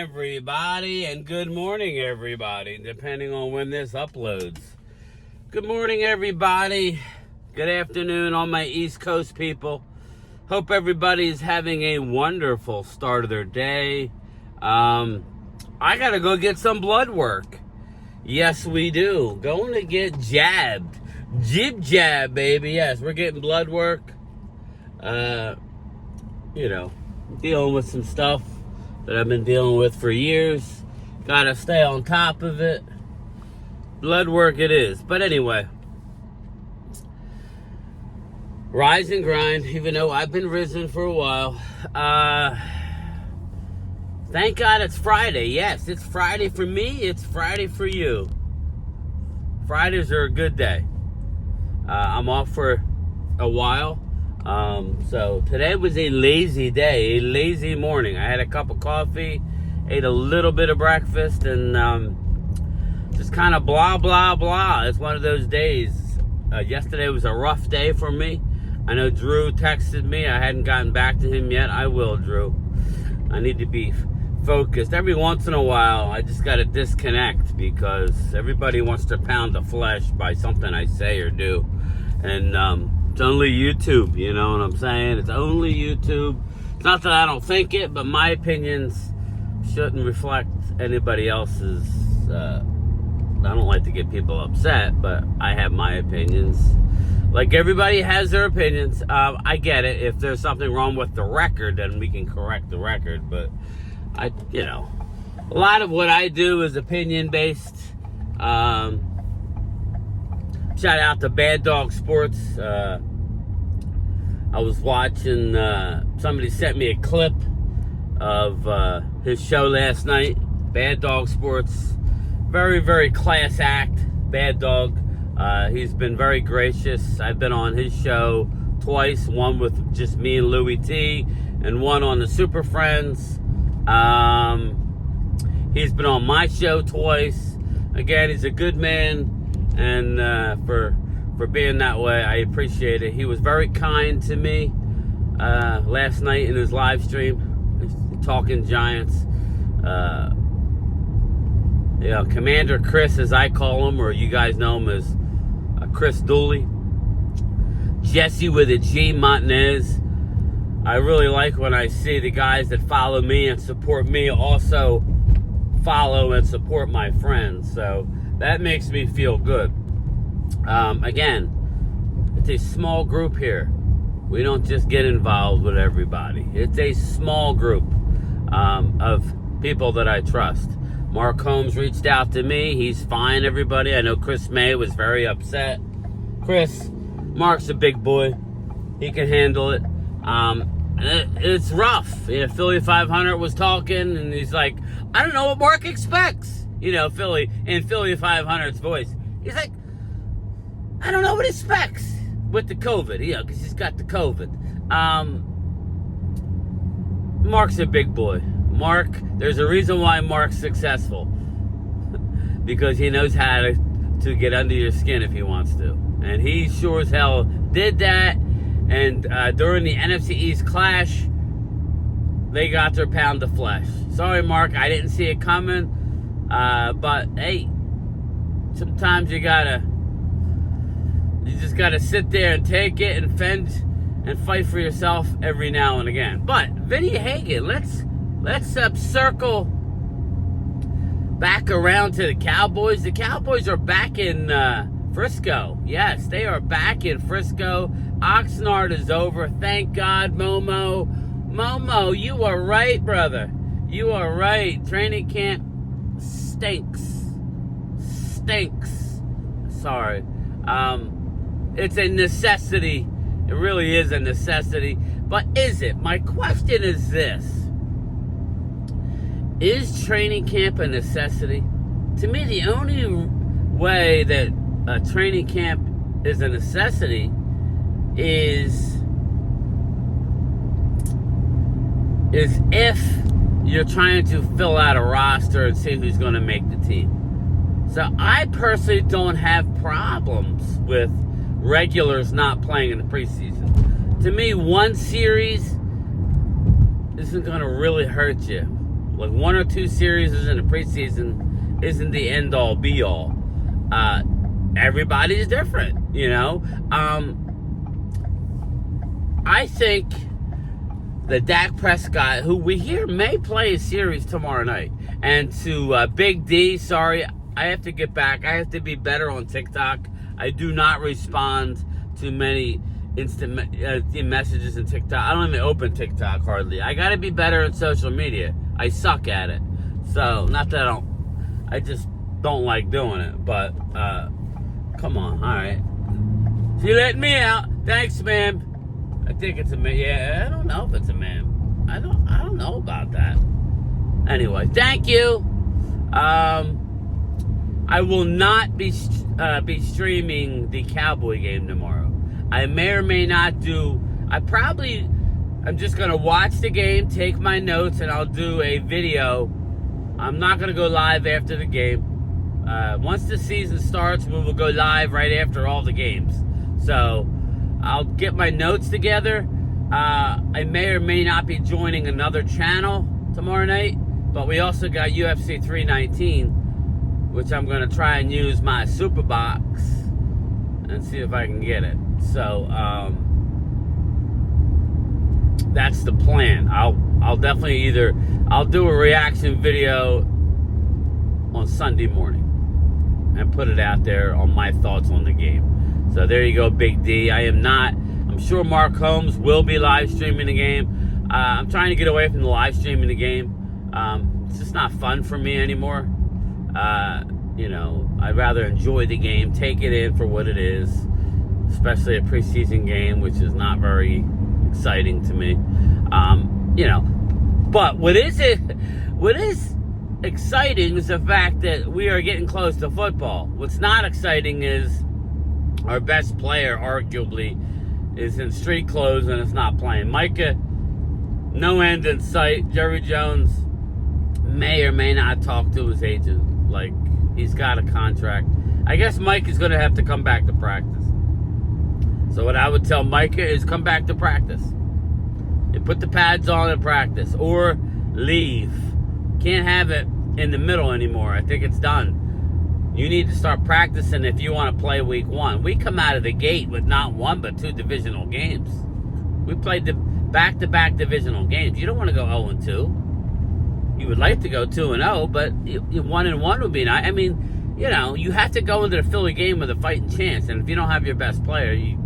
everybody, and good morning, everybody, depending on when this uploads. Good morning, everybody. Good afternoon, all my East Coast people. Hope everybody's having a wonderful start of their day. I gotta go get some blood work. Yes, we do. Going to get jabbed. Jib jab, baby. Yes, we're getting blood work. Dealing with some stuff that I've been dealing with for years. Gotta stay on top of it. Blood work it is. But anyway, rise and grind, even though I've been risen for a while. Thank God it's Friday. Yes, it's Friday for me. It's Friday for you. Fridays are a good day. I'm off for a while. So today was a lazy day, a lazy morning. I had a cup of coffee, ate a little bit of breakfast, and just kind of blah, blah, blah. It's one of those days. Yesterday was a rough day for me. I know Drew texted me. I hadn't gotten back to him yet. I will, Drew. I need to be focused. Every once in a while, I just got to disconnect because everybody wants to pound the flesh by something I say or do. And, it's only YouTube, you know what I'm saying? It's only YouTube. It's not that I don't think it, but my opinions shouldn't reflect anybody else's. I don't like to get people upset, but I have my opinions. Like everybody has their opinions. I get it. If there's something wrong with the record, then we can correct the record. But a lot of what I do is opinion based. Shout out to Bad Dog Sports. I was watching, somebody sent me a clip of his show last night. Bad Dog Sports. Very, very class act. Bad Dog. He's been very gracious. I've been on his show twice. One with just me and Louie T. And one on the Super Friends. He's been on my show twice. Again, he's a good man. And for being that way, I appreciate it. He was very kind to me last night in his live stream, Talking Giants. Commander Chris, as I call him, or you guys know him as Chris Dooley. Jesse with a G Montanez. I really like when I see the guys that follow me and support me also follow and support my friends. So that makes me feel good. Again, it's a small group here. We don't just get involved with everybody. It's a small group of people that I trust. Mark Holmes reached out to me. He's fine, everybody. I know Chris May was very upset. Mark's a big boy. He can handle it. It's rough. Philly 500 was talking, and he's like, I don't know what Mark expects. Philly, in Philly 500's voice. He's like, I don't know what he expects with the COVID. Because he's got the COVID. Mark's a big boy. There's a reason why Mark's successful. Because he knows how to get under your skin if he wants to. And he sure as hell did that. And during the NFC East clash, they got their pound of flesh. Sorry, Mark, I didn't see it coming. But hey, sometimes you just gotta sit there and take it and fend and fight for yourself every now and again. But Vinny Hagan, let's circle back around to the Cowboys. The Cowboys are back in Frisco. Yes, they are back in Frisco. Oxnard is over. Thank God, Momo. Momo, you are right, brother. You are right. Training camp stinks. Sorry. It's a necessity. It really is a necessity. But is it? My question is this. Is training camp a necessity? To me, the only way that a training camp is a necessity is if you're trying to fill out a roster and see who's going to make the team. So I personally don't have problems with regulars not playing in the preseason. To me, one series isn't going to really hurt you. Like 1 or 2 series in the preseason isn't the end-all, be-all. Everybody's different, you know. I think that Dak Prescott, who we hear may play a series tomorrow night, and to Big D, sorry, I have to get back. I have to be better on TikTok. I do not respond to many instant messages in TikTok. I don't even open TikTok hardly. I got to be better at social media. I suck at it. So, not that I just don't like doing it. But, come on. All right. She let me out. Thanks, ma'am. I think it's a man. Yeah, I don't know if it's a man. I don't know about that. Anyway, thank you. I will not be streaming the Cowboy game tomorrow. I may or may not do. I'm just gonna watch the game, take my notes, and I'll do a video. I'm not gonna go live after the game. Once the season starts, we will go live right after all the games. So I'll get my notes together. I may or may not be joining another channel tomorrow night, but we also got UFC 319, which I'm going to try and use my super box and see if I can get it. So that's the plan. I'll definitely I'll do a reaction video on Sunday morning and put it out there on my thoughts on the game. So there you go, Big D. I'm sure Mark Holmes will be live streaming the game. I'm trying to get away from the live streaming the game. It's just not fun for me anymore. You know, I'd rather enjoy the game, take it in for what it is, especially a preseason game, which is not very exciting to me. You know, but what is exciting is the fact that we are getting close to football. What's not exciting is our best player, arguably, is in street clothes and is not playing. Micah, no end in sight. Jerry Jones may or may not talk to his agent. Like, he's got a contract. I guess Mike is going to have to come back to practice. So what I would tell Micah is come back to practice. You put the pads on and practice. Or leave. Can't have it in the middle anymore. I think it's done. You need to start practicing if you want to play week 1. We come out of the gate with not 1 but 2 divisional games. We played the back-to-back divisional games. You don't want to go 0-2. You would like to go 2-0, but 1-1 would be nice. I mean, you know, you have to go into the Philly game with a fighting chance, and if you don't have your best player, you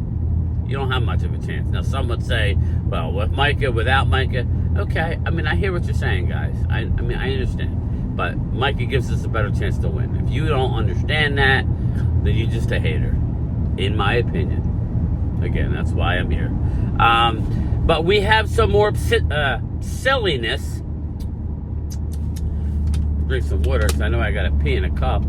don't have much of a chance. Now, some would say, well, with Micah, without Micah, okay. I mean, I hear what you're saying, guys. I mean, I understand. But Micah gives us a better chance to win. If you don't understand that, then you're just a hater, in my opinion. Again, that's why I'm here. But we have some more silliness. Drink some water, because I know I got to pee in a cup.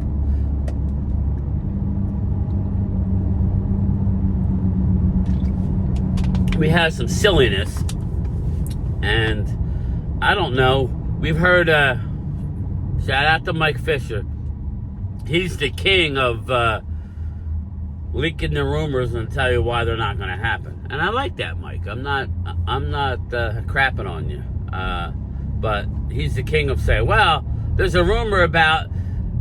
We have some silliness. And I don't know. We've heard... shout out to Mike Fisher. He's the king of leaking the rumors and tell you why they're not going to happen. And I like that, Mike. I'm not crapping on you. But he's the king of saying, well, there's a rumor about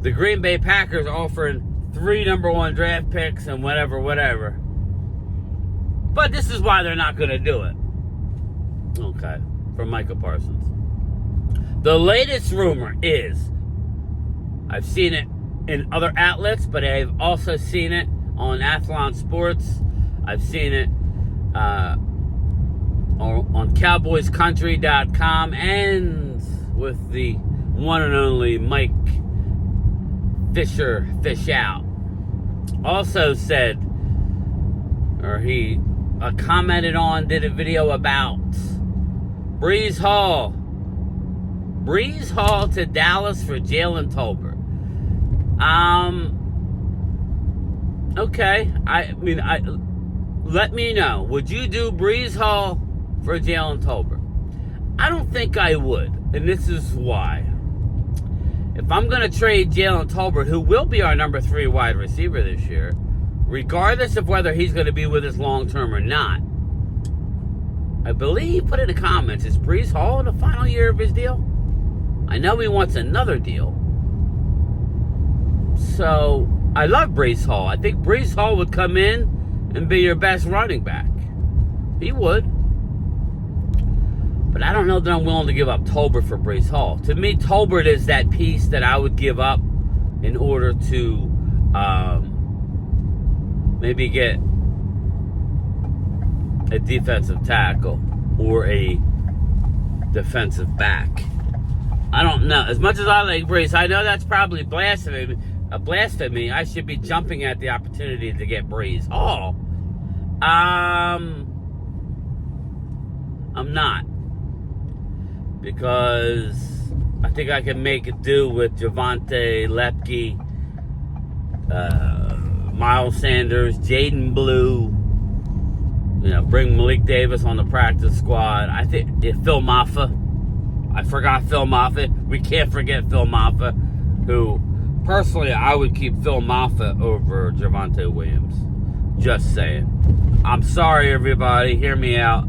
the Green Bay Packers offering 3 number 1 draft picks and whatever. But this is why they're not going to do it. Okay. From Micah Parsons. The latest rumor is, I've seen it in other outlets, but I've also seen it on Athlon Sports. I've seen it on CowboysCountry.com and with the one and only Mike Fisher Fish Out. Also said, or he commented on, did a video about Breece Hall to Dallas for Jalen Tolbert. Okay. Let me know. Would you do Breece Hall for Jalen Tolbert? I don't think I would, and this is why. If I'm going to trade Jalen Tolbert, who will be our number 3 wide receiver this year, regardless of whether he's going to be with us long term or not, I believe, put in the comments, is Breece Hall in the final year of his deal? I know he wants another deal. So, I love Breece Hall. I think Breece Hall would come in and be your best running back. He would. But I don't know that I'm willing to give up Tolbert for Breece Hall. To me, Tolbert is that piece that I would give up in order to maybe get a defensive tackle or a defensive back. I don't know. As much as I like Breece, I know that's probably blasphemy. I should be jumping at the opportunity to get Breece Hall. I'm not. Because I think I can make it do with Javonte, Lepke, Miles Sanders, Jaden Blue. Bring Malik Davis on the practice squad. I think Phil Maffa. I forgot Phil Maffa. We can't forget Phil Maffa, who, personally, I would keep Phil Maffa over Javonte Williams. Just saying. I'm sorry, everybody. Hear me out.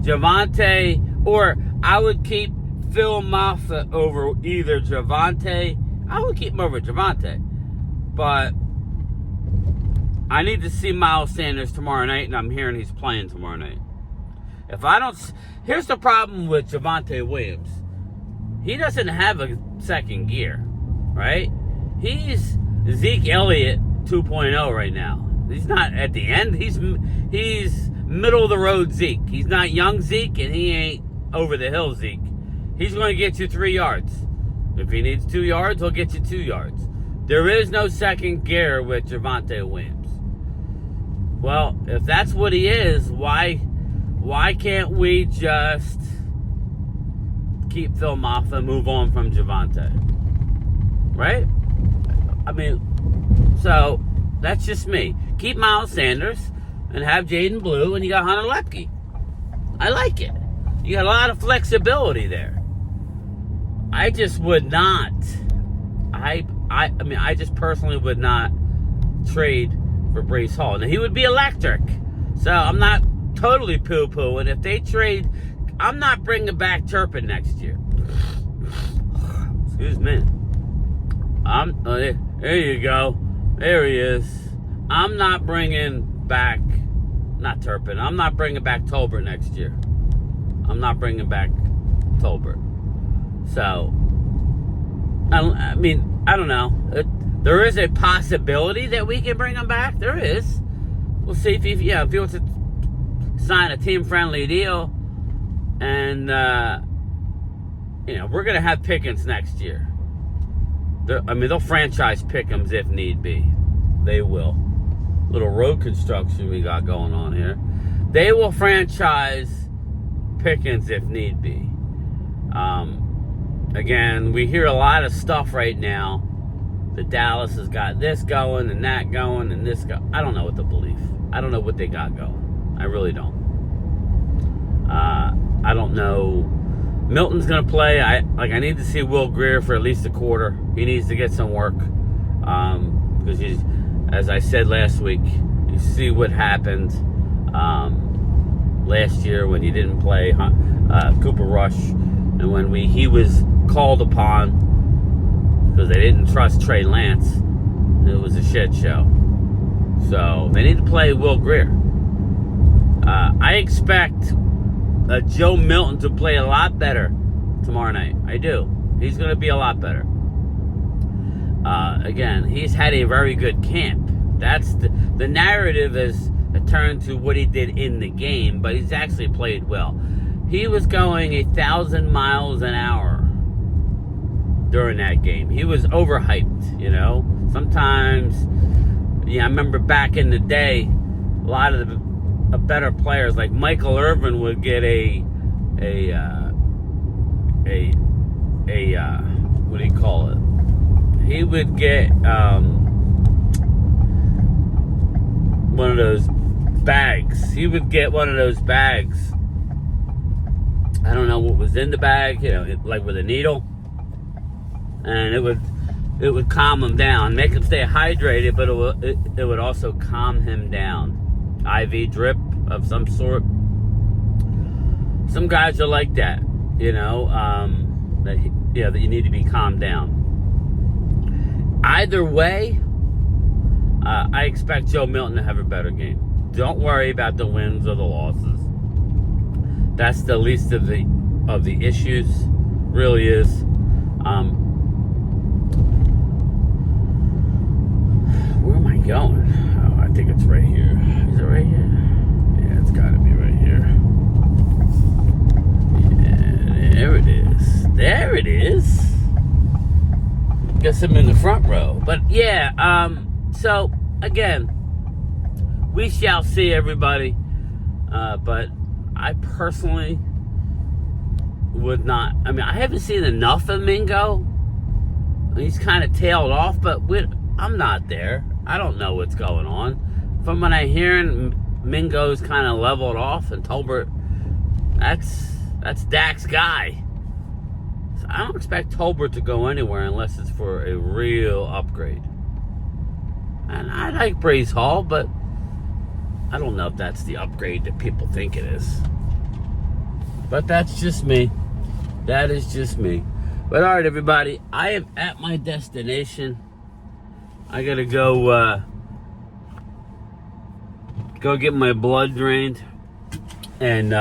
Javonte, or I would keep Phil Maffa over either Javonte. I would keep him over Javonte. But I need to see Miles Sanders tomorrow night, and I'm hearing he's playing tomorrow night. If I don't... Here's the problem with Javonte Williams. He doesn't have a second gear, right? He's Zeke Elliott 2.0 right now. He's not at the end. He's middle of the road Zeke. He's not young Zeke, and he ain't over the hill Zeke. He's going to get you 3 yards. If he needs 2 yards, he'll get you 2 yards. There is no second gear with Javonte Williams. Well, if that's what he is, why can't we just keep Phil Maffa and move on from Javonte? Right? I mean, so that's just me. Keep Miles Sanders and have Jaden Blue, and you got Hunter Lepke. I like it. You got a lot of flexibility there. I just would not. I mean, I just personally would not trade for Breece Hall. Now, he would be electric. So, I'm not totally poo-pooing. If they trade, I'm not bringing back Turpin next year. Excuse me. There you go. There he is. I'm not bringing back, not Turpin. I'm not bringing back Tolbert next year. I'm not bringing back Tolbert. So, I mean, I don't know. There is a possibility that we can bring him back. There is. We'll see if he wants to sign a team-friendly deal. And, we're going to have Pickens next year. They'll franchise Pickens if need be. They will. Little road construction we got going on here. They will franchise Pickens if need be. Again, we hear a lot of stuff right now that Dallas has got this going and that going and this go. I don't know what to believe. I don't know what they got going. I really don't. I don't know. Milton's going to play. I need to see Will Grier for at least a quarter. He needs to get some work. Because he's, as I said last week, you see what happened last year when he didn't play Cooper Rush, and when he was called upon because they didn't trust Trey Lance. It was a shit show. So they need to play Will Grier. I expect Joe Milton to play a lot better tomorrow night. I do. He's going to be a lot better. Again, he's had a very good camp. That's the narrative is turned to what he did in the game, but he's actually played well. He was going 1,000 miles an hour during that game. He was overhyped, Sometimes, I remember back in the day, a lot of the better players like Michael Irvin would get what do you call it? He would get one of those bags. He would get one of those bags. I don't know what was in the bag, like with a needle. And it would calm him down, make him stay hydrated, but it would also calm him down. IV drip of some sort. Some guys are like that, that you need to be calmed down. Either way, I expect Joe Milton to have a better game. Don't worry about the wins or the losses. That's the least of the issues. Really is. Where am I going? Oh, I think it's right here. Is it right here? Yeah, it's got to be right here. Yeah, there it is. There it is. Guess I'm in the front row. But yeah, so again, we shall see, everybody. But I personally would not. I mean, I haven't seen enough of Mingo. He's kind of tailed off, but I'm not there. I don't know what's going on. From what I hear, Mingo's kind of leveled off, and Tolbert, that's Dak's guy. So I don't expect Tolbert to go anywhere unless it's for a real upgrade. And I like Breeze Hall, but I don't know if that's the upgrade that people think it is. But that's just me. That is just me. But all right, everybody, I am at my destination. I gotta go get my blood drained, and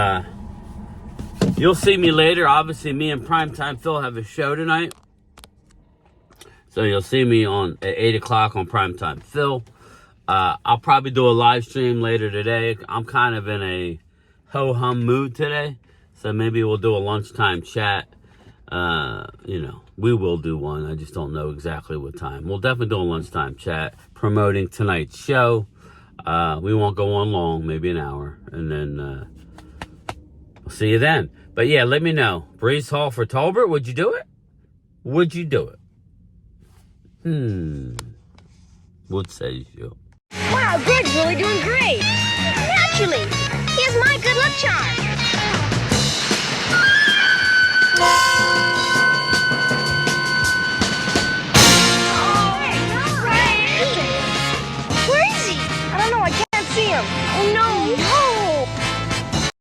you'll see me later. Obviously, me and Primetime Phil have a show tonight, so you'll see me at 8 o'clock on Primetime Phil. I'll probably do a live stream later today. I'm kind of in a ho-hum mood today, so maybe we'll do a lunchtime chat. We will do one. I just don't know exactly what time. We'll definitely do a lunchtime chat promoting tonight's show. We won't go on long, maybe an hour, and then we'll see you then. But yeah, let me know. Breeze Hall for Tolbert, would you do it? Would you do it? What say you? Wow, Greg's really doing great. Naturally. He has my good luck charm.